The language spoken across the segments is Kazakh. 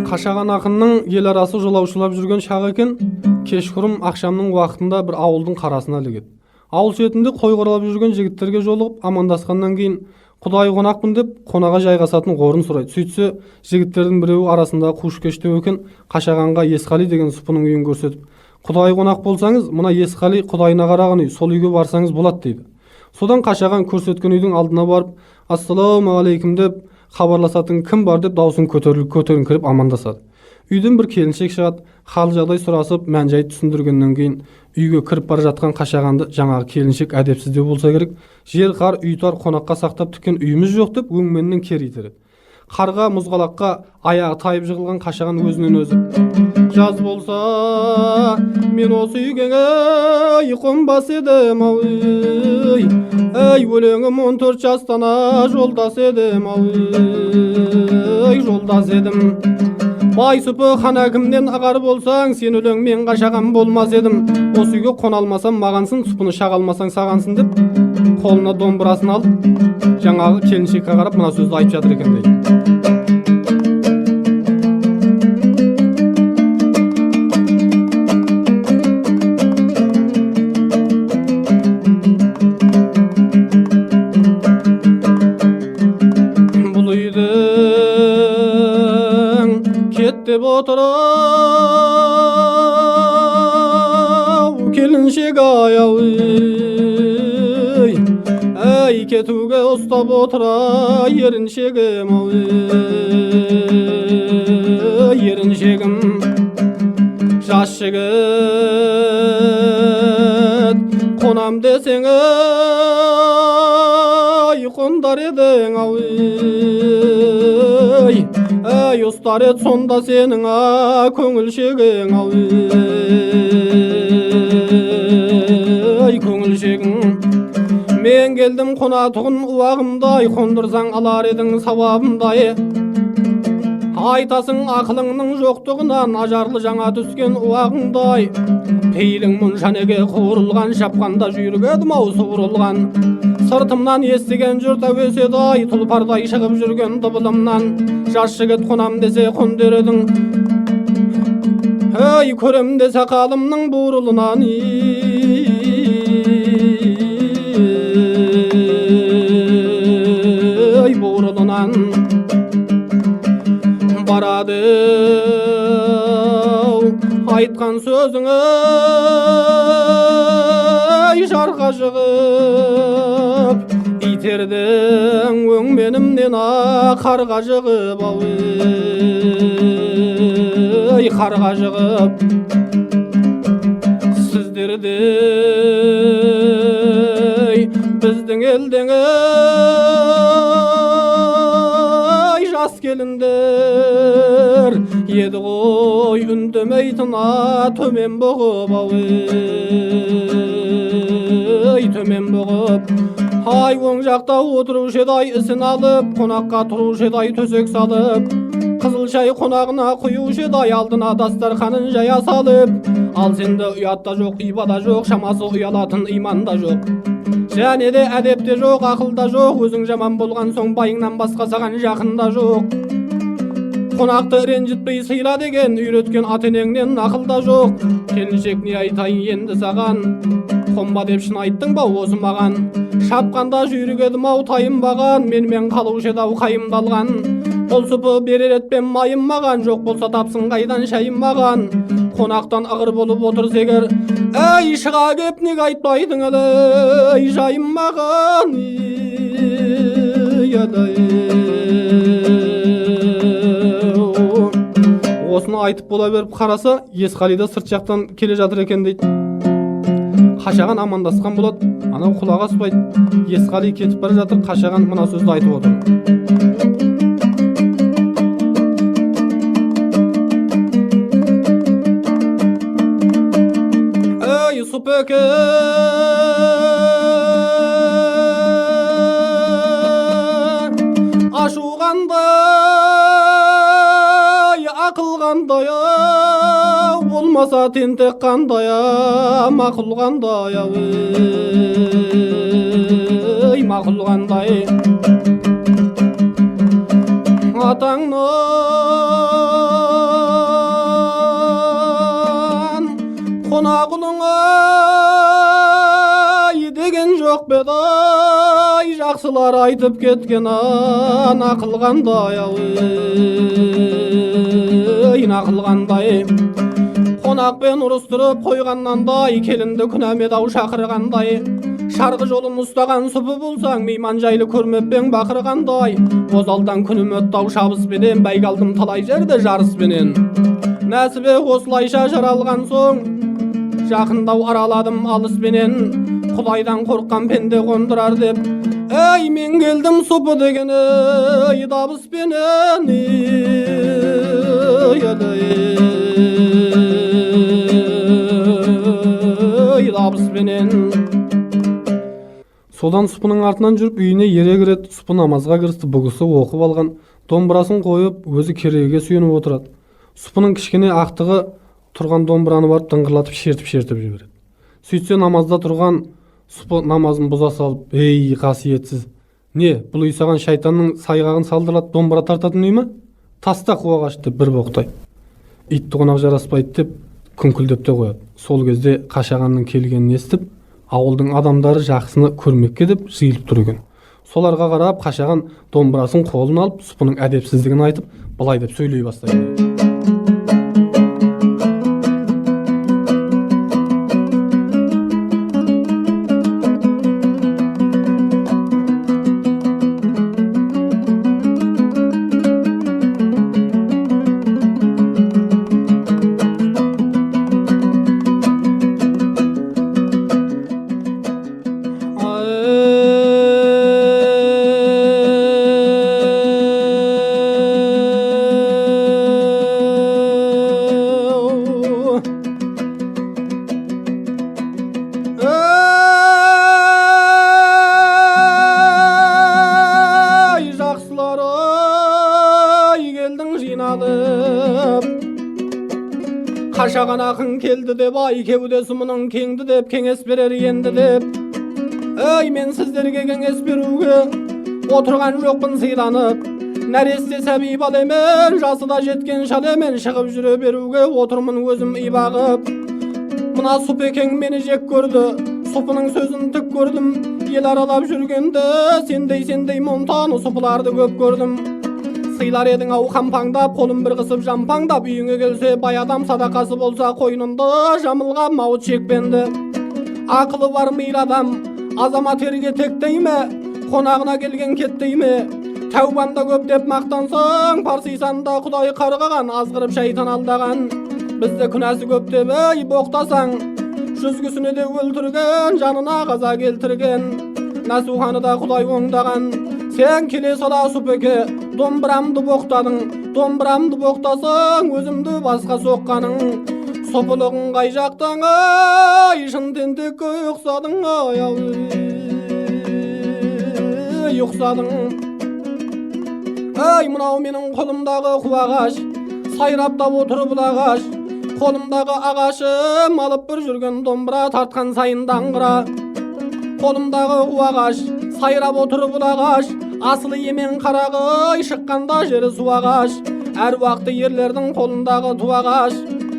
Қашаған ақынның ел арасы жолаушылап жүрген шағы екен. Кешқұрым ақшамның уақытында бір ауылдың қарасына ілігеді. Ауыл шетінде қой қоралап жүрген жігіттерге жолығып амандасқаннан кейін құдай қонақпын деп қонаға жайғасатын орын сұрайды. Сөйтсе жігіттердің біреуі арасындағы қушкештеу екен Қашағанға Есқали деген сұпының үйін көрсетіп, құдай қонақ болсаңыз, мына Есқали құдайына қараған үй, сол үйге барсаңыз болады дейді. Содан Қашаған көрсеткен үйдің алдына барып, ассалаумағалейкум деп хабарласатын кім бар деп даусын көтеріңкіреп амандасады. Үйден бір келіншек шығады, хал жағдай сұрасып, мән-жайды түсіндіргеннен кейін үйге кіріп бара жатқан Қашағанды жаңағы келіншек әдепсіздеу болса керек, жер қар үй тар қонаққа сақтап тіккен үйіміз жоқ деп өңменнен кері итереді. Қарға мұзғалаққа аяғы тайып жығылған Қашаған өзінен өзі: жаз болса мен осы үйге қонбас едім ау, өлеңім 14 жастана жолдас едім ау, жолдас едім. Бай сұпы хан әкімнен ағар болсаң, сен өлеңмен Қашаған болмас едім. Осы үйге қона алмасам мағансың, сұпыны шаға алмасаң сағансың деп қолына домбырасын алып жаңағы келіншекке қарап мына сөзді айтып жатыр екен дейді. Бұл үйдің кет деп отырау келіншек аяу, кетуге ұстап отыра еріншегім ау, еріншегім. Жас жігіт қонам десең қондар едің ау, ұстар ед сонда сенің көңілшегің ау, көңілшегің. Мен келдім қонатұғын уағымдай, қондырсаң алар едің сауабымдай. Айтасың ақылыңның жоқтығынан, ажарлы жаңа түскен уағыңдай. Пейілің мұншанеге қуырылған, шапқанда жүйрік едім ау суырылған. Сыртымнан естіген жұрт әуеседай, тұлпардай шығып жүрген дыбылымнан. Жас жігіт қонам десе қондыр едің, көрем де сақалымның буырылынан. Барады айтқан сөзіңі жарға жығып, итердің өңменімнен қарға жығып ау, қарға жығып. Сіздердей біздің елдің жас келіндер еді ғой үндемейтіна төмен бұғып ау, төмен бұғып. Оң жақта отырушы еді ісін алып, қонаққа тұрушы еді төсек салып, қызыл шай қонағына құюшы еді алдына дастарханын жая салып. Ал сенде ұятта жоқ, ибада жоқ, шамасы ұялатын иманда жоқ, және де әдепте жоқ, ақылда жоқ. Өзің жаман болған соң байыңнан басқа саған жақында жоқ. Қонақты ренжітпей сыйла деген үйреткен ата-енеңнен ақылда жоқ. Келіншек не айтайын енді саған, қонба деп шын айттың ба осы маған. Шапқанда жүйрік едім ау тайынбаған, менімен қалушы еді ау қайымдалған. Қол сұпы берер етпен майым маған, жоқ болса тапсын қайдан шайым маған. Қонақтан ығыр болып отырса егер, шыға кеп неге айтпайдың әлі жайым маған. Осыны айтып бола беріп қараса, Есқали да сырт жақтан келе жатыр екен дейді. Қашаған амандасқан болады, анау құлақ аспайды. Есқали кетіп бара жатыр, Қашаған мына сөзді айтып отыр: Сұпеке ашуғандай ақылғандай bolmasa tentek kandaya makul kandaya ey makul kanday atаңнан қонағұлыңа деген жоқ бедай жақсылар айтып кеткен нақыл қандай нақыл қандай қонақпен ұрыстырып қойғаннандай келінді күнәмет ау шақырғандай шарғы жолын ұстаған сұпы болсаң мейман жайлы көрмеппен бақырғандай бозалдан күнім өтті ау шабыспенен бәйге алдым талай жерде жарыспенен нәсібе осылайша жаралған соң жақындау араладым алыспенен құдайдан қорыққан пенде қондырар деп ей мен келдім сұпы деген ей дабыспенен ей дабыспенен содан сұпының артынан жүріп үйіне ере кіреді. Сұпы намазға кірісті. Бұғысы оқып алған домбырасын қойып өзі керегеге сүйеніп отырады. Сұпының кішкене ақтығы тұрған домбыраны барып дыңғырлатып шертіп жібереді. Сөйтсе намазда тұрған Сұпы намазын бұза салып ей қасиетсіз, не бұл үй саған шайтанның сайғағын салдырлатып домбыра тартатын үй ма? Таста қуағаш деп бір боқтай. Итті қонақ жараспайды деп күңкілдеп те қояды. Сол кезде қашағанның келгенін естіп ауылдың адамдары жақсыны көрмекке деп жиылып тұр екен. Соларға қарап қашаған домбырасын қолына алып Сұпының әдепсіздігін айтып былай деп сөйлей бастайды. Қашаған ақын келді деп ай кеудесі мұның кеңді деп кеңес берер енді деп ей мен сіздерге кеңес беруге отырған жоқпын сыйланып нәресте сәби баламен жасы да жеткен шалемен шығып жүре беруге отырмын өзім үй бағып мына Сұпекең мені жек көрді Сұпының сөзін тік көрдім ел аралап жүргенде сендей монтаны Сұпыларды көп көрдім сыйлар едің ау қампаңдап қолым бір қысып жампаңдап үйіңе келсе бай адам садақасы болса қойнында жамылған мауыт шекпенді ақылы бар мейлі адам азамат ерге тектей ме қонағына келген кеттей ме тәубамда көп деп мақтансаң парсисанда құдай қарғаған азғырып шайтан алдаған бізді күнәсі көп деп ей боқтасаң жүзгісіне де өлтірген жанына қаза келтірген Нәсуханы да құдай оңдаған сен келе сала Сұпеке домбырамды боқтадың домбырамды боқтасаң өзімді басқа соққаның Сұпылығың қай жақтан ай шын тентекке ұқсадың ай ұқсадың ай мынау менің қолымдағы құлағаш сайраптап отыр бұл ағаш қолымдағы ағашым алып бір жүрген домбыра тартқан сайын даңғыра қолымдағы құлағаш сайрап отыр бұл ағаш асылы емен қарағай шыққанда жері суағаш әр уақыты ерлердің қолындағы туағаш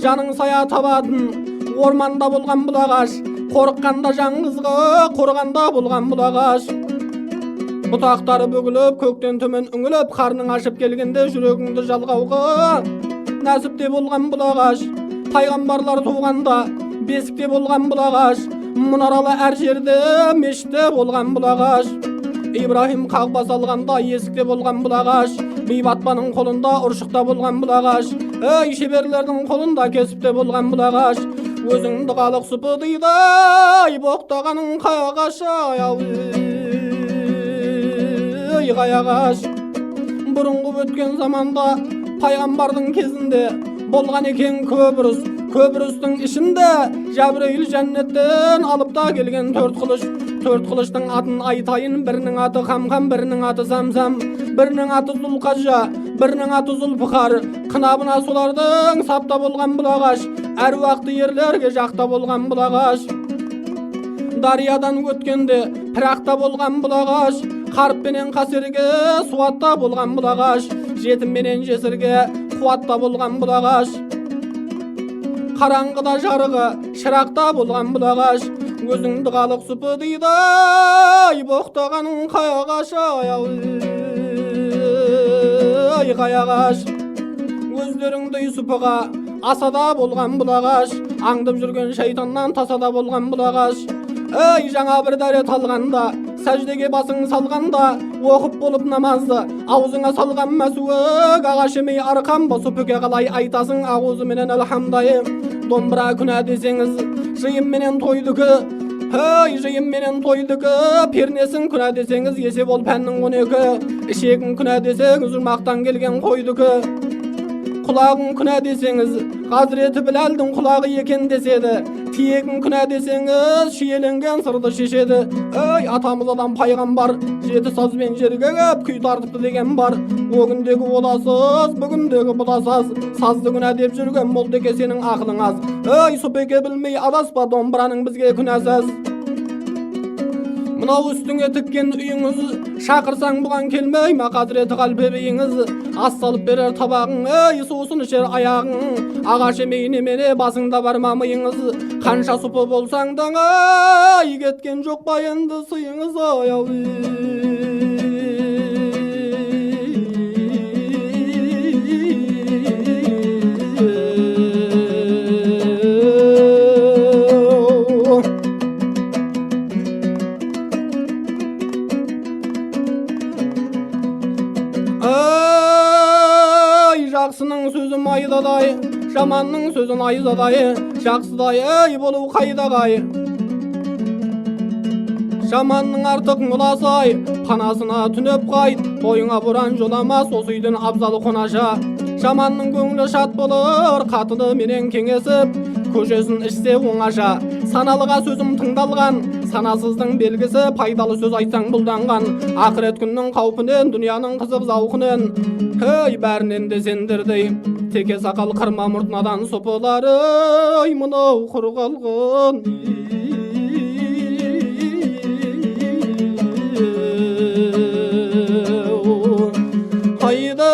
жаның сая табатын орманда болған бұл ағаш қорыққанда жаңғызғы қорғанда болған бұл ағаш бұтақтары бүгіліп көктен төмен үңіліп қарның ашып келгенде жүрегіңді жалғауға нәсіпте болған бұл ағаш пайғамбарлар туғанда бесікте болған бұл ағаш мұнаралы әр жерде мешітте болған бұл ағаш Ибрахим қағба салғанда есікте болған бұл ағаш Бейбатпаның қолында ұршықта болған бұл ағаш ей шеберлердің қолында кесіпте болған бұл ағаш өзіңді халық Сұпы дейді ай боқтағаның қай ағаш ай қай ағаш бұрынғы өткен заманда пайғамбардың кезінде болған екен көбірістің ішінде Жәбірейіл жәннеттен алып та келген төрт қылыштың атын айтайын бірінің аты Қамқан бірінің аты Самсам бірінің аты Зұлқажа бірінің аты Зұлпықар қынабына солардың сапта болған бұл ағаш Her vakti yerlerge jakta bolgan bulagaş. Daryadan ötkende pirakta bolgan bulagaş. Karp menen kaserge suatta bolgan bulagaş. Jetim menen jesirge kuatta bolgan bulagaş. Karangıda jarıgı şırakta bolgan bulagaş. Gözüңdü kalık supu dıyday boktağanın kayagaş ay kayagaş. Gözleriңdey supuga asada bolgan bulagaş. Аңдып жүрген şeytandan tasada bolgan bulagaş. Ey жаңа bir daret alganda сәждеге басың салганда оқып болып намазды аузыңа салған мәсуік ағашымей арқам босыпөке қалай айтасың ауызы менен әлхамдайым домбыра күнә десеңіз жиын менен тойдыкы ей жиын менен тойдыкы пернесін күнә десеңіз есе бол пәннің 12 ішегін күнә десеңіз ұрмақтан келген қойдыкы құлағың күнә десеңіз Hazreti Bilal'dың құлағы екен деседі тиегін күнә десеңіз шиеленген сырды шешеді ей атамыздан пайғамбар жеті сазбен жерге кеп күй тартыпты деген бар о күндегі оласыз бүгіндегі бұласыз сазды күнә деп жүрген молдеке сенің ақылың аз ей сұпеке білмей адаспа домбыраның бізге күнәсіз Мынау үстіңе тіккен үйіңіз шақырсаң бұған келмей ма қазіреті қалпе бейіңіз ас салып берер табағың ей сусын ішер аяғың ағаш емей немене басыңда бар ма миыңыз қанша сұпы болсаң да ай кеткен жоқ па енді сыйыңыз Жақсының сөзі майдадай, жаманның сөзін айдадай, жақсыдай ей болу қайдағай. Жаманның артық мұласай, панасына түнеп қайт, бойыңа бұран жоламас, осы үйден абзалы қонаша. Жаманның көңілі шат болыр, қатыны менен кеңесіп, көшесін ішсе оңаша. Саналыға сөзім тыңдалған, санасыздың белгісі, пайдалы сөз айтсаң бұлданған. Ақырет күннің қаупінен, дүнияның қызық зауқынен, ей бәрінен де сендірдей, теке сақал қырма мұртнадан сопылары, ей мынау құр қалғын. Aydı,